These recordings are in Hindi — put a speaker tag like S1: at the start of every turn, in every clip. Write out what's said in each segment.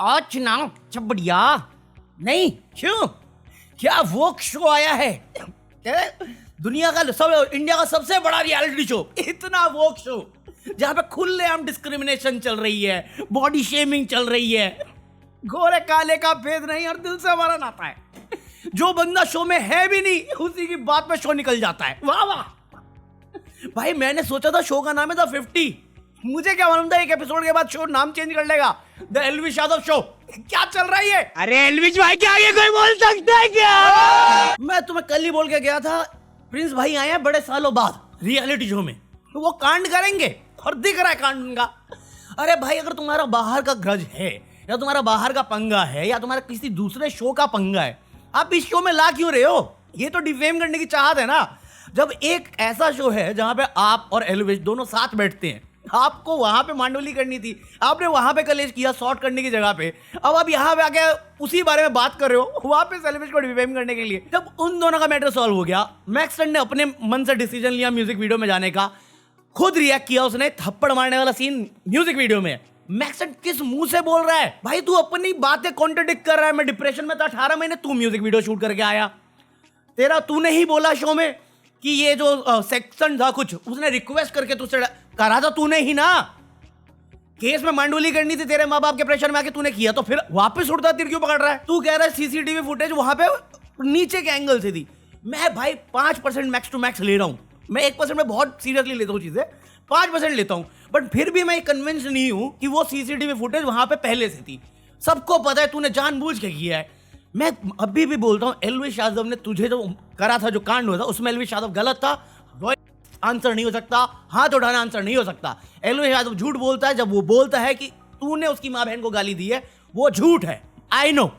S1: आज ना सब बढ़िया नहीं क्यों क्या वो शो आया है क्या? दुनिया का सब इंडिया का सबसे बड़ा रियलिटी शो, इतना वो शो जहाँ पे खुलेआम डिस्क्रिमिनेशन चल रही है, बॉडी शेमिंग चल रही है, गोरे काले का भेद नहीं और दिल से हमारा नाता है। जो बंदा शो में है भी नहीं उसी की बात पे शो निकल जाता है। वाह वाह भाई, मैंने सोचा था शो का नाम है द 50, मुझे क्या मालूम था एक एपिसोड के बाद शो नाम चेंज कर लेगा, द एल्विश यादव शो। क्या चल रहा है ये?
S2: अरे एल्विश भाई के आगे कोई बोल सकता है क्या?
S1: मैं तुम्हें कल ही बोल के गया था, प्रिंस भाई आए हैं बड़े सालों बाद रियलिटी शो में, तो वो कांड करेंगे और दिख रहा है कांड उनका। अरे भाई, अगर तुम्हारा बाहर का ग्रज है या तुम्हारा बाहर का पंगा है या तुम्हारा किसी दूसरे शो का पंगा है, आप इस शो में ला क्यों रहे हो? ये तो डिफेम करने की चाहत है ना। जब एक ऐसा शो है जहां पे आप और एल्विश दोनों साथ बैठते हैं, आपको वहां पे मांडोली करनी थी, आपने वहां पे कलेश किया शॉर्ट करने की जगह पे, अब आप यहाँ पे आके उसी बारे में बात कर रहे हो वापस एल्विश को डिफेम करने के लिए। जब उन दोनों का मैटर सॉल्व हो गया, मैक्सन ने अपने मन से डिसीजन लिया म्यूजिक वीडियो में जाने का, खुद रिएक्ट किया उसने, थप्पड़ मारने वाला सीन म्यूजिक वीडियो में। मैक्सन किस मुंह से बोल रहा है भाई? तू अपनी बातें कॉन्ट्रडिक्ट कर रहा है। मैं डिप्रेशन में था 18 महीने, तू म्यूजिक वीडियो शूट करके आया। तूने ही बोला शो में कि ये जो सेक्शन था कुछ उसने रिक्वेस्ट करके तुझसे करा था, तूने ही ना। केस में मांडोली करनी थी, तेरे माँ बाप के प्रेशर में आके तूने किया, तो फिर वापस उड़ता तीर क्यों पकड़ रहा है? तू कह रहा है सीसीटीवी फुटेज वहां पे नीचे के एंगल से थी। मैं भाई 5% मैक्स टू मैक्स ले रहा हूं, मैं 1% में बहुत सीरियसली लेता हूँ चीजें, 5% लेता हूं, बट फिर भी मैं कन्विंस नहीं हूं कि वो सीसीटीवी फुटेज वहां पे पहले से थी। सबको पता है तूने जानबूझ के किया है। मैं अभी भी बोलता हूं, एल्विश यादव ने तुझे जो करा था, जो कांड हुआ था, उसमें एल्विश यादव गलत था, आंसर नहीं हो सकता, हाथ उठाना आंसर नहीं हो सकता। एल्विश यादव झूठ बोलता है जब वो बोलता है कि तूने उसकी मां बहन को गाली दी है, वो झूठ है, आई नो।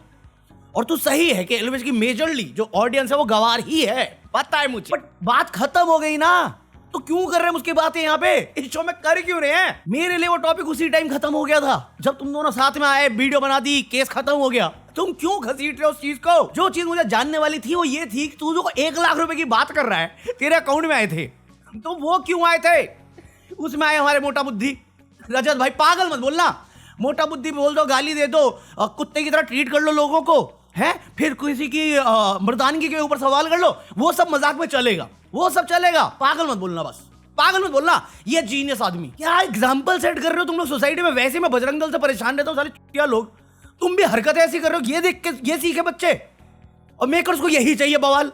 S1: और तू सही है कि एल्विश की मेजरली जो ऑडियंस है वो गवार ही है, पता है मुझे, बट बात खत्म हो गई ना, तो क्यों कर रहे हैं उसकी बातें यहाँ पे? इस शो में कर क्यों रहे हैं? मेरे लिए वो टॉपिक उसी टाइम खत्म हो गया था जब तुम दोनों साथ में आए, वीडियो बना दी, केस खत्म हो गया। तुम क्यों घसीट रहे हो उस चीज को? जो चीज मुझे जानने वाली थी वो ये थी कि तू जो 1 लाख रुपए की बात कर रहा है, तेरे अकाउंट में आए थे, तो वो क्यों आए थे? उसमें आए हमारे मोटा बुद्धि रजत भाई। पागल मत बोलना, मोटा बुद्धि बोल दो, गाली दे दो, कुत्ते की तरह ट्रीट कर लो लोगों को, है फिर किसी की मर्दानगी के ऊपर सवाल कर लो, वो सब मजाक में चलेगा, वो सब चलेगा। पागल मत बोलना, बस पागल मत बोलना। ये जीनियस आदमी, क्या एग्जाम्पल सेट कर रहे हो तुम लोग सोसाइटी में? वैसे मैं बजरंग दल से परेशान रहता हूँ, सारे चुटिया लोग, तुम भी हरकतें ऐसी कर रहे हो, ये देख के ये सीखे बच्चे, और मेकर्स को यही चाहिए बवाल।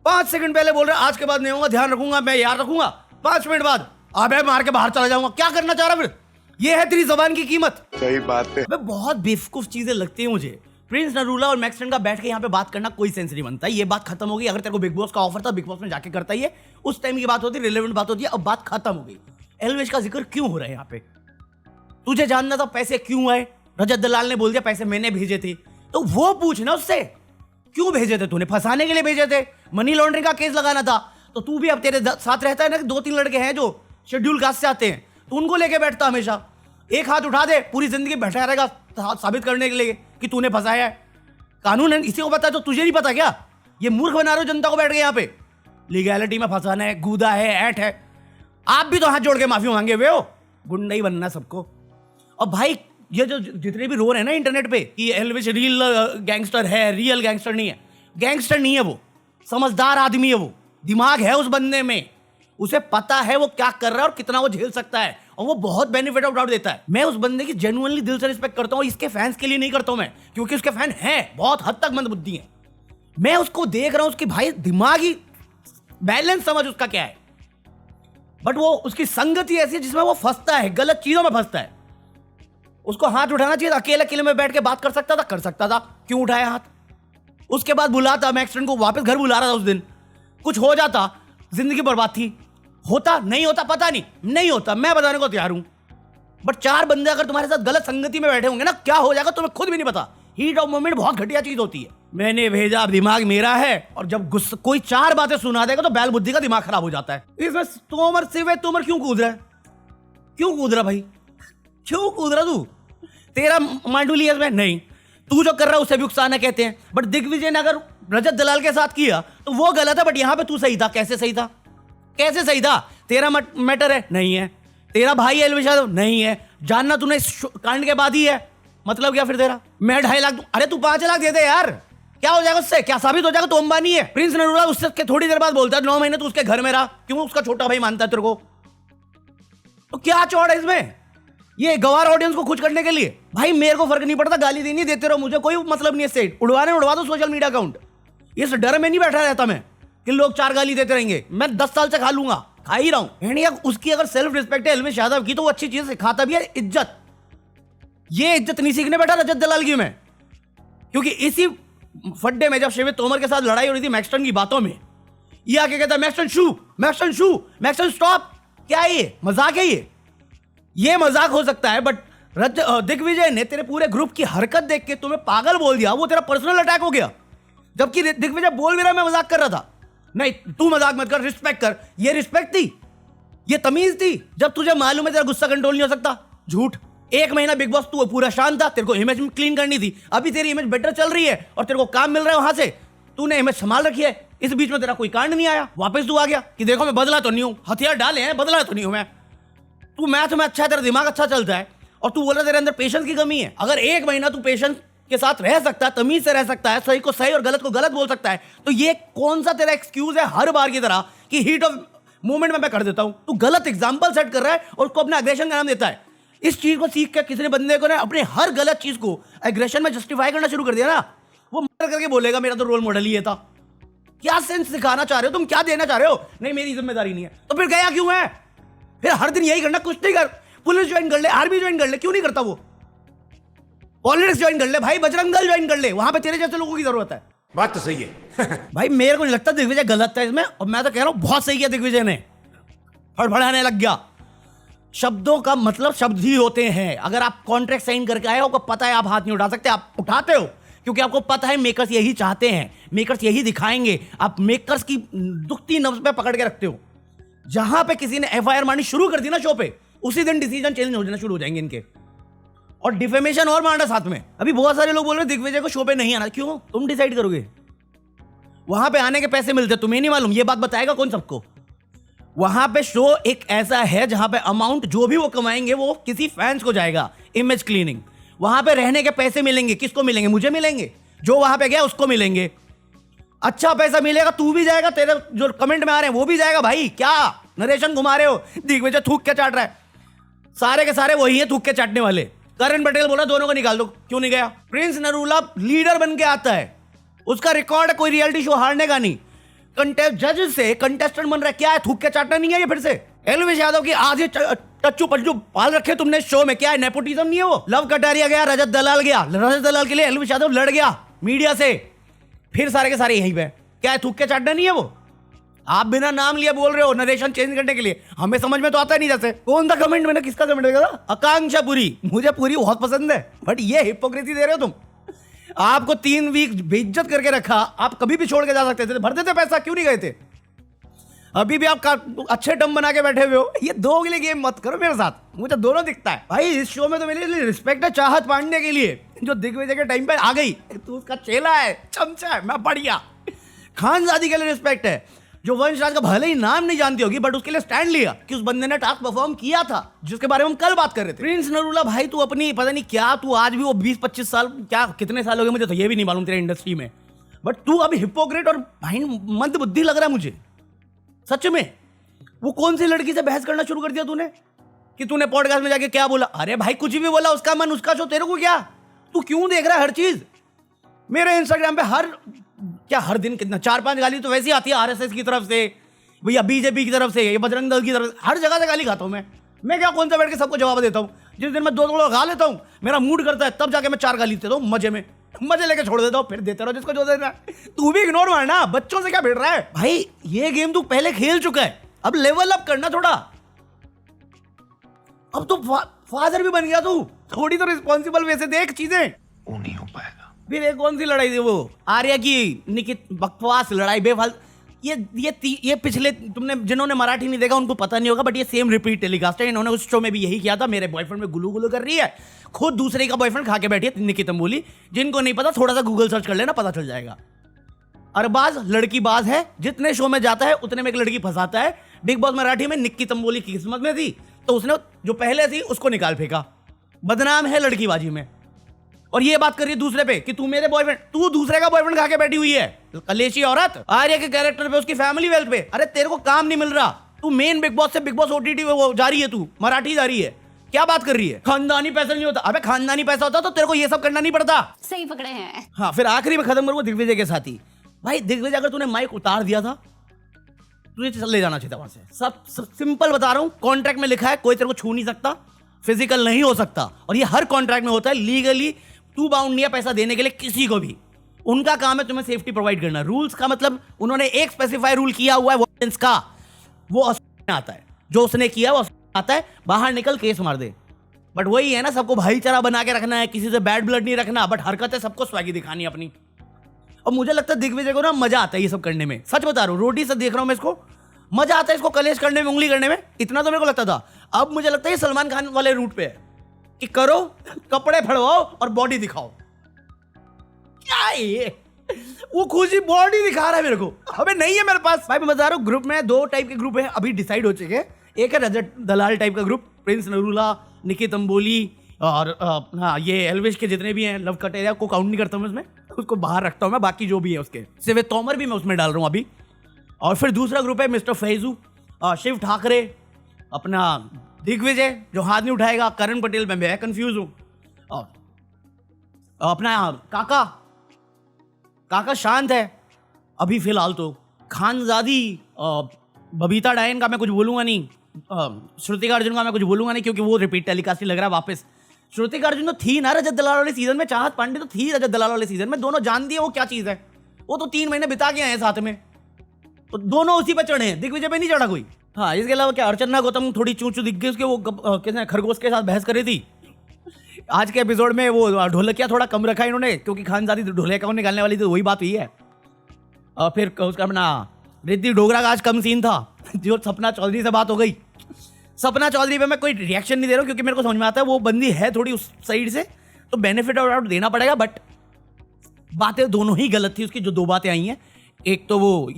S1: 5 सेकंड पहले बोल रहे आज के बाद नहीं होगा, ध्यान रखूंगा, मैं याद रखूंगा, 5 मिनट बाद अबे मार के बाहर चला जाऊंगा। क्या करना चाह रहा फिर? ये है तेरी जबान की कीमत।
S3: सही बात है।
S1: बहुत बेवकूफ चीजें लगती है मुझे। प्रिंस नरूला और मैक्सन का बैठ के यहाँ पे बात करना कोई सेंस नहीं बनता। ये बात खत्म हो गई। अगर तेरे को बिग बॉस का ऑफर था, बिग बॉस में जाके करता ही है, उस टाइम की बात होती है, रिलेवेंट बात होती है, अब बात खत्म हो गई। एल्विश का जिक्र क्यों हो रहा है यहाँ पे? तुझे जानना था पैसे क्यों आए? रजत दलाल ने बोल दिया पैसे मैंने भेजे थे, तो वो पूछना उससे, क्यों भेजे थे? तूने फंसाने के लिए भेजे थे, मनी लॉन्ड्रिंग का केस लगाना था, तो तू भी अब तेरे साथ रहता है ना, 2-3 लड़के हैं जो शेड्यूल कास्ट से आते हैं, तो उनको लेके बैठता हमेशा। एक हाथ उठा दे, पूरी जिंदगी बैठा रहेगा साबित करने के लिए कि तूने फंसाया है। कानून इसी को पता है तो तुझे नहीं पता क्या? ये मूर्ख बना रहे हो जनता को बैठ के यहाँ पे। लीगैलिटी में फंसाना है, गूदा है, ऐट है। आप भी तो हाथ जोड़ के माफी मांगे हुए हो। गुंडा ही बनना सबको। और भाई ये जो जितने भी रो रहे हैं ना इंटरनेट पे कि एल्विश रियल गैंगस्टर है, रियल गैंगस्टर नहीं है, गैंगस्टर नहीं है वो, समझदार आदमी है वो, दिमाग है उस बंदे में, उसे पता है वो क्या कर रहा है और कितना वो झेल सकता है, और वो बहुत बेनिफिट ऑफ डाउट देता है। मैं उस बंदे की जेन्युइनली दिल से रिस्पेक्ट करता हूँ। इसके फैंस के लिए नहीं करता हूँ मैं, क्योंकि उसके फैन हैं बहुत हद तक मंदबुद्धि हैं। मैं उसको देख रहा हूँ, उसकी भाई दिमागी बैलेंस समझ उसका क्या है, बट वो उसकी संगति ऐसी है जिसमें वो फंसता है, गलत चीजों में फंसता है। उसको हाथ उठाना चाहिए था, अकेले अकेले में बैठ के बात कर सकता था, कर सकता था, क्यों उठाया हाथ? उसके बाद बुलाता, मैक्सन को वापस घर बुला रहा था उस दिन, कुछ हो जाता, जिंदगी बर्बाद थी। होता नहीं होता पता नहीं होता, मैं बताने को तैयार हूं, बट 4 बंदे अगर तुम्हारे साथ गलत संगति में बैठे होंगे ना, क्या हो जाएगा तुम्हें खुद भी नहीं पता। हीट ऑफ मोमेंट बहुत घटिया चीज होती है। मैंने भेजा, दिमाग मेरा है, और जब गुस्सा कोई 4 बातें सुना देगा तो बैल बुद्धि का दिमाग खराब हो जाता है। इसमें तोमर सिवे तोमर क्यों कूद रहा है? क्यों कूद रहा भाई? क्यों कूद रहा तू? तेरा मांडूली है नहीं, तू जो कर रहा है उसे भी उकसाना कहते हैं, बट दिग्विजय ने अगर रजत दलाल के साथ किया तो वो गलत है, बट यहां पे तू सही था। कैसे सही था? कैसे सही था? तेरा मैटर है नहीं है, तेरा भाई एल्विश यादव नहीं है, जानना तूने इस कांड के बाद ही है, मतलब क्या फिर तेरा? मैं 2.5 लाख दूं, अरे तू 5 लाख दे दे यार, क्या हो जाएगा उससे? क्या साबित हो जाएगा तू अंबानी है? प्रिंस नरूला उससे थोड़ी देर बाद बोलता है 9 महीने तू उसके घर में रहा, क्यों? उसका छोटा भाई मानता है तेरे को, तो क्या चौड़ है इसमें? ये गवार ऑडियंस को खुश करने के लिए। भाई मेरे को फर्क नहीं पड़ता, गाली देनी देते रहो, मुझे कोई मतलब नहीं है, सेट उड़वाने उड़वा दो सोशल मीडिया अकाउंट। इस डर में नहीं बैठा रहता मैं कि लोग 4 गाली देते रहेंगे, मैं 10 साल से खा लूंगा, खा ही रहा हूं। उसकी अगर सेल्फ रिस्पेक्ट है एल्विश यादव की, तो वो अच्छी चीज सिखाता भी है, इज्जत। ये इज्जत नहीं सीखने बैठा रजत दलाल की मैं, क्योंकि इसी फड्डे में जब शिविर तोमर के साथ लड़ाई हो रही थी मैक्सटन की बातों में, ये आके कहता है मैक्सटन शू, मैक्सटन शू, मैक्सटन स्टॉप। क्या है ये? मजाक है ये मजाक हो सकता है, बट दिग्विजय ने तेरे पूरे ग्रुप की हरकत देख के तुम्हें पागल बोल दिया, वो तेरा पर्सनल अटैक हो गया। जबकि दिग्विजय बोल भी रहा मैं मजाक कर रहा था। नहीं तू मजाक मत कर, रिस्पेक्ट कर। ये रिस्पेक्ट थी, ये तमीज थी, जब तुझे मालूम है तेरा गुस्सा कंट्रोल नहीं हो सकता। झूठ। 1 महीना बिग बॉस तू पूरा शांत था, तेरे को इमेज क्लीन करनी थी, अभी तेरी इमेज बेटर चल रही है और तेरे को काम मिल रहा है वहां से, तूने इमेज संभाल रखी है। इस बीच में तेरा कोई कांड नहीं आया, वापस तू आ गया कि देखो मैं बदला तो नहीं हूं, हथियार डाले हैं, बदला तो नहीं हूं मैं। तू मैथ में अच्छा है, तेरा दिमाग अच्छा चलता है, और तू बोल रहा है तेरे अंदर पेशेंस की कमी है। अगर 1 महीना तू पेशेंस के साथ रह सकता है, तमीज से रह सकता है, सही को सही और गलत को गलत बोल सकता है, तो ये कौन सा तेरा एक्सक्यूज है हर बार की तरह कि हीट ऑफ मोमेंट में मैं कर देता हूं? तू गलत एग्जांपल सेट कर रहा है और उसको अपने एग्रेशन का नाम देता है। इस चीज को सीख कर किसी ने बंदे को ना अपने हर गलत चीज को एग्रेशन में जस्टिफाई करना शुरू कर दिया ना, वो मर करके बोलेगा मेरा तो रोल मॉडल ही ये था। क्या सेंस दिखाना चाह रहे हो तुम? क्या देना चाह रहे हो? नहीं मेरी जिम्मेदारी नहीं है, तो फिर गया क्यों है? फिर हर दिन यही करना, कुछ नहीं कर, पुलिस ज्वाइन कर ले, आर्मी ज्वाइन कर ले, क्यों नहीं करता वो? पॉलिटिक्स ज्वाइन कर ले भाई, बजरंग दल ज्वाइन कर ले, वहां पे तेरे जैसे लोगों की जरूरत है।
S3: बात तो सही है।
S1: भाई मेरे को नहीं लगता दिग्विजय गलत था इसमें, और मैं तो कह रहा हूं बहुत सही किया दिग्विजय ने, फड़फड़ाने लग गया। शब्दों का मतलब शब्द ही होते हैं। अगर आप कॉन्ट्रैक्ट साइन करके आए हो, आपको पता है आप हाथ नहीं उठा सकते, आप उठाते हो क्योंकि आपको पता है मेकर्स यही चाहते हैं, मेकर्स यही दिखाएंगे। आप मेकर्स की दुखती नब्ज पे पकड़ के रखते हो। जहां पे किसी ने एफआईआर मारनी शुरू कर दी ना शो पे, उसी दिन डिसीजन चेंज हो जाना शुरू हो जाएंगे इनके, और डिफेमेशन और मारना साथ में। अभी बहुत सारे लोग बोल रहे हैं दिग्विजय को शो पे नहीं आना, क्यों? तुम डिसाइड करोगे। वहां पे आने के पैसे मिलते, तुम्हें नहीं मालूम? ये बात बताएगा कौन सबको? वहां पे शो एक ऐसा है जहां पे अमाउंट जो भी वो कमाएंगे वो किसी फैंस को जाएगा, इमेज क्लीनिंग। वहां पे रहने के पैसे मिलेंगे, किसको मिलेंगे? मुझे मिलेंगे, जो वहां पे गया उसको मिलेंगे। अच्छा पैसा मिलेगा, तू भी जाएगा, तेरे जो कमेंट में आ रहे हैं वो भी जाएगा। भाई क्या नरेशन घुमा रहे हो? दिग्विजय थूक के चाट रहा है, सारे के सारे वही है थूक के चाटने वाले। करण पटेल बोला दोनों को निकाल दो, क्यों नहीं गया? प्रिंस नरूला लीडर बन के आता है, उसका रिकॉर्ड है कोई रियलिटी शो हारने का नहीं। जज से कंटेस्टेंट बन रहा है, क्या है? थूक के चाटना नहीं है ये? फिर से एल्विश यादव की आज टच्चू पच्चू पाल रखे तुमने शो में, क्या है? नेपोटिज्म नहीं है वो? लव कटारिया गया, रजत दलाल गया, रजत दलाल के लिए एल्विश यादव लड़ गया मीडिया से, फिर सारे के सारे यहीं पे, क्या है? थूक के चाटना नहीं है वो? आप बिना नाम लिए बोल रहे हो नरेशन चेंज करने के लिए, हमें समझ में तो आता नहीं। जैसे कौन सा कमेंट, मैंने किसका कमेंट देखा था? आकांक्षा पुरी, मुझे पूरी बहुत पसंद है, बट ये हिपोक्रेसी दे रहे हो तुम। आपको 3 वीक बेइज्जत करके रखा, आप कभी भी छोड़ के जा सकते थे, भर देते पैसा, क्यों नहीं गए थे? अभी भी आप अच्छे टर्म बना के बैठे हुए हो। ये दो के लिए गेम मत करो मेरे साथ, मुझे दोनों दिखता है। भाई इस शो में तो मेरे लिए रिस्पेक्ट है चाहत पांडे के लिए, जो दिग्विजय के टाइम पे आ गई। तू उसका चेला है, चमचा है, मैं बढ़िया। खानजादी के लिए रिस्पेक्ट है, जो वंशराज का भले ही नाम नहीं जानती होगी, बट उसके लिए स्टैंड लिया कि उस बंदे ने टास्क परफॉर्म किया था, जिसके बारे में हम कल बात कर रहे थे। प्रिंस नरूला भाई तू अपनी पता नहीं क्या, तू आज भी वो 20-25 साल, क्या कितने साल हो गए मुझे तो ये भी नहीं मालूम तेरे इंडस्ट्री में, बट तू अभी हिपोक्रेट और भाई मंद बुद्धि लग रहा है मुझे सच में। वो कौन सी लड़की से बहस करना शुरू कर दिया तूने कि तूने पॉडकास्ट में जाके क्या बोला? अरे भाई कुछ भी बोला, उसका मन उसका शो, तेरे को क्या? तू क्यों देख रहा है हर चीज? मेरे इंस्टाग्राम पे हर दिन कितना 4-5 गाली तो वैसे ही आती है, आरएसएस की तरफ से, भैया बीजेपी की तरफ से, ये बजरंग दल की तरफ से, हर जगह से गाली खाता हूं मैं क्या कौन सा बैठ के सबको जवाब देता हूं? जिस दिन मैं 2 गा लेता हूं, मेरा मूड करता है, तब जाके मैं 4 गाली देता हूं, मजे लेके छोड़ देता हूं, फिर देता रहो जिसको जो देना है। तू भी इग्नोर मारना, बच्चों से क्या भिड़ रहा है? भाई ये गेम तू पहले खेल चुका है, अब लेवल अप करना थोड़ा। अब तो फादर भी बन गया तू, थोड़ी तो रिस्पॉन्सिबल वे से देख चीजें।
S3: वो नहीं हो पाएगा।
S1: फिर एक कौन सी लड़ाई थी वो आर्या की, निकित बकवास लड़ाई बेफाल। ये पिछले, तुमने जिन्होंने मराठी नहीं देखा उनको पता नहीं होगा, बट ये सेम रिपीट टेलीकास्ट है। इन्होंने उस शो में भी यही किया था, मेरे बॉयफ्रेंड में गुलू गुलू कर रही है, खुद दूसरे का बॉयफ्रेंड खा के बैठी है निकी तंबोली। जिनको नहीं पता थोड़ा सा गूगल सर्च कर लेना, पता चल जाएगा। अरबाज लड़की बाज है, जितने शो में जाता है उतने में एक लड़की फंसाता है। बिग बॉस मराठी में निक्की तंबोली की किस्मत में थी, तो उसने जो पहले थी उसको निकाल फेंका, बदनाम है लड़कीबाजी में। और ये बात कर रही है दूसरे पे कि तू मेरे बॉयफ्रेंड, तू दूसरे का बॉयफ्रेंड खा के बैठी हुई है, कलेशी औरत। आर्या के कैरेक्टर पे, उसकी फैमिली वेल्थ पे। अरे तेरे को काम नहीं मिल रहा, तू मेन बिग बॉस से बिग बॉस ओटीटी वो जा रही है, तू मराठी जा रही है, क्या बात कर रही है? खानदानी पैसा नहीं होता। अबे खानदानी पैसा होता तो तेरे को ये सब करना नहीं पड़ता।
S4: सही पकड़े हैं।
S1: हाँ, फिर आखिरी में खत्म करूंगा दिग्विजय के साथ ही। भाई दिग्विजय, अगर तूने माइक उतार दिया था, तुझे चले जाना चाहिए था वहां से। सब सिंपल बता रहा हूं, कॉन्ट्रैक्ट में लिखा है कोई तेरे को छू नहीं सकता, फिजिकल नहीं हो सकता, और ये हर कॉन्ट्रैक्ट में होता है। लीगली तू बाउंड नहीं है पैसा देने के लिए किसी को भी। उनका काम है तुम्हें सेफ्टी प्रोवाइड करना। रूल्स का मतलब उन्होंने एक स्पेसिफाई रूल किया हुआ है वॉयलेंस का, वो आता है, जो उसने किया वो आता है, बाहर निकल केस मार दे। बट वही है ना, सबको भाईचारा बना के रखना है, किसी से बैड ब्लड नहीं रखना, बट हरकतें सबको स्वैगी दिखानी अपनी। और मुझे लगता है दिग्विजय को ना मजा आता है ये सब करने में, सच बता रहा हूँ, रोटी से देख रहा हूँ मैं इसको, मजा आता है इसको कलेश करने में, उंगली करने में। इतना तो मेरे को लगता था, अब मुझे लगता है ये सलमान खान वाले रूट पे है कि करो, कपड़े फड़वाओ और बॉडी दिखाओ। क्या है ये? वो खुशी बॉडी दिखा रहा है मेरे को, अबे नहीं है मेरे पास। भाई मैं बता रहा हूँ, ग्रुप में 2 टाइप के ग्रुप हैं अभी डिसाइड हो चुके हैं। एक है रजत दलाल टाइप का ग्रुप, प्रिंस नरूला, निकित अंबोली और हाँ ये एल्विश के जितने भी हैं, लव कटेरिया को काउंट नहीं करता हूँ इसमें, उसको बाहर रखता हूँ मैं, बाकी जो भी है उसके सिवे तोमर भी मैं उसमें डाल रहा हूँ अभी। और फिर दूसरा ग्रुप है मिस्टर फैजू, शिव ठाकरे, अपना दिग्विजय जो हाथ नहीं उठाएगा, करण पटेल, मैं कंफ्यूज हूँ, और अपना काका शांत है अभी फिलहाल तो, खानजादी बबीता डायन का मैं कुछ बोलूंगा नहीं, श्रुतिका अर्जुन का मैं कुछ बोलूंगा नहीं, क्योंकि वो रिपीट टेलीकास्ट ही लग रहा है वापस। श्रुतिका अर्जुन तो थी ना रजत दलाल वाले सीजन में, चाहत पांडे तो थी रजत दलाल वाले सीजन में, दोनों जानती है वो क्या चीज है। वो तो 3 महीने बिता के आए हैं साथ में, तो दोनों उसी पे चढ़े हैं, दिग्विजय पे नहीं चढ़ा कोई। हाँ, इसके अलावा क्या अर्चना गौतम थोड़ी चूचू दिख गई उसके, वो किसने खरगोश के साथ बहस करी थी। आज के एपिसोड में वो ढोलकिया थोड़ा कम रखा इन्होंने, क्योंकि खानजादी ढोलकिया को निकालने वाली थी, वही बात हुई है। और फिर उसका अपना रिद्धि डोगरा का आज कम सीन था, जो सपना चौधरी से बात हो गई। सपना चौधरी पे मैं कोई रिएक्शन नहीं दे रहा हूँ, क्योंकि मेरे को समझ में आता है वो बंदी है थोड़ी उस साइड से, तो बेनिफिट ऑफ डाउट देना पड़ेगा। बट बातें दोनों ही गलत थी उसकी, जो 2 बातें आई हैं। एक तो वो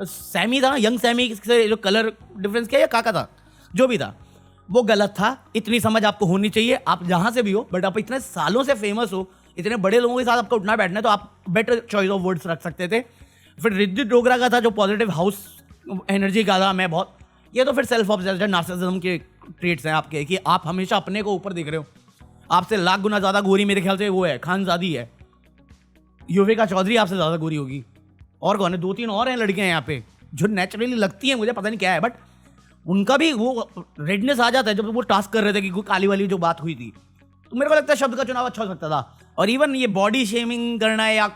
S1: सैमी था, यंग सैमी से जो कलर डिफरेंस किया, या काका था, जो भी था वो गलत था। इतनी समझ आपको होनी चाहिए, आप जहाँ से भी हो, बट आप इतने सालों से फेमस हो, इतने बड़े लोगों के साथ आपको उठना बैठना है, तो आप बेटर चॉइस ऑफ वर्ड्स रख सकते थे। फिर रिद्धि डोगरा का था जो पॉजिटिव हाउस एनर्जी का था, मैं बहुत, ये तो फिर सेल्फ ऑब्सेस्ड नार्सिसिज्म के ट्रेट्स हैं आपके, कि आप हमेशा अपने को ऊपर दिख रहे हो। आपसे लाख गुना ज़्यादा गोरी मेरे ख्याल से वो है, खानजादी है, युविका चौधरी आपसे ज़्यादा गोरी होगी, और कौन है, 2-3 और हैं लड़कियां यहाँ पे जो नेचुरली लगती हैं, मुझे पता नहीं क्या है, बट उनका भी वो रेडनेस आ जाता है जब वो टास्क कर रहे थे कि काली वाली जो बात हुई थी। तो मेरे को लगता है शब्द का चुनाव अच्छा हो सकता था। और इवन ये बॉडी शेमिंग करना है, या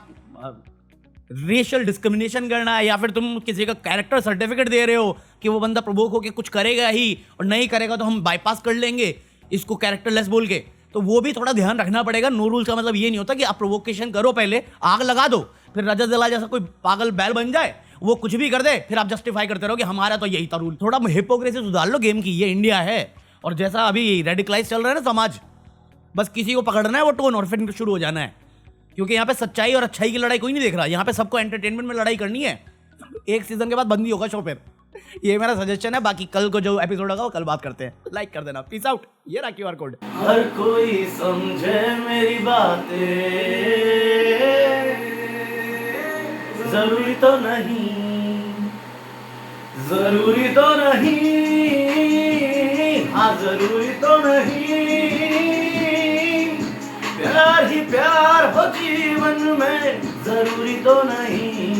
S1: रेशियल डिस्क्रिमिनेशन करना है, या फिर तुम किसी का कैरेक्टर सर्टिफिकेट दे रहे हो कि वो बंदा प्रवोक होकर कुछ करेगा ही, और नहीं करेगा तो हम बाईपास कर लेंगे इसको कैरेक्टरलेस बोल के, तो वो भी थोड़ा ध्यान रखना पड़ेगा। नो रूल्स का मतलब ये नहीं होता कि आप प्रोवोकेशन करो, पहले आग लगा दो, फिर रजत दलाल जैसा कोई पागल बैल बन जाए, वो कुछ भी कर दे, फिर आप जस्टिफाई करते रहो कि हमारा तो यही था रूल। थोड़ा हिपोक्रेसी सुधार लो गेम की, ये इंडिया है। और जैसा अभी रेडिकलाइज चल रहा है ना समाज, बस किसी को पकड़ना है वो टोन, और फिर शुरू हो जाना है। क्योंकि यहाँ पे सच्चाई और अच्छाई की लड़ाई कोई नहीं देख रहा, यहाँ पे सबको एंटरटेनमेंट में लड़ाई करनी है। एक सीजन के बाद बंद ही होगा शो फिर, ये मेरा सजेशन है। बाकी कल को जो एपिसोड होगा वो कल बात करते हैं। लाइक कर देना, पीस आउट। ये रहा QR कोड। हर कोई समझे मेरी बातें, जरूरी तो नहीं, जरूरी तो नहीं, हाँ जरूरी तो नहीं, प्यार ही प्यार हो जीवन में, जरूरी तो नहीं।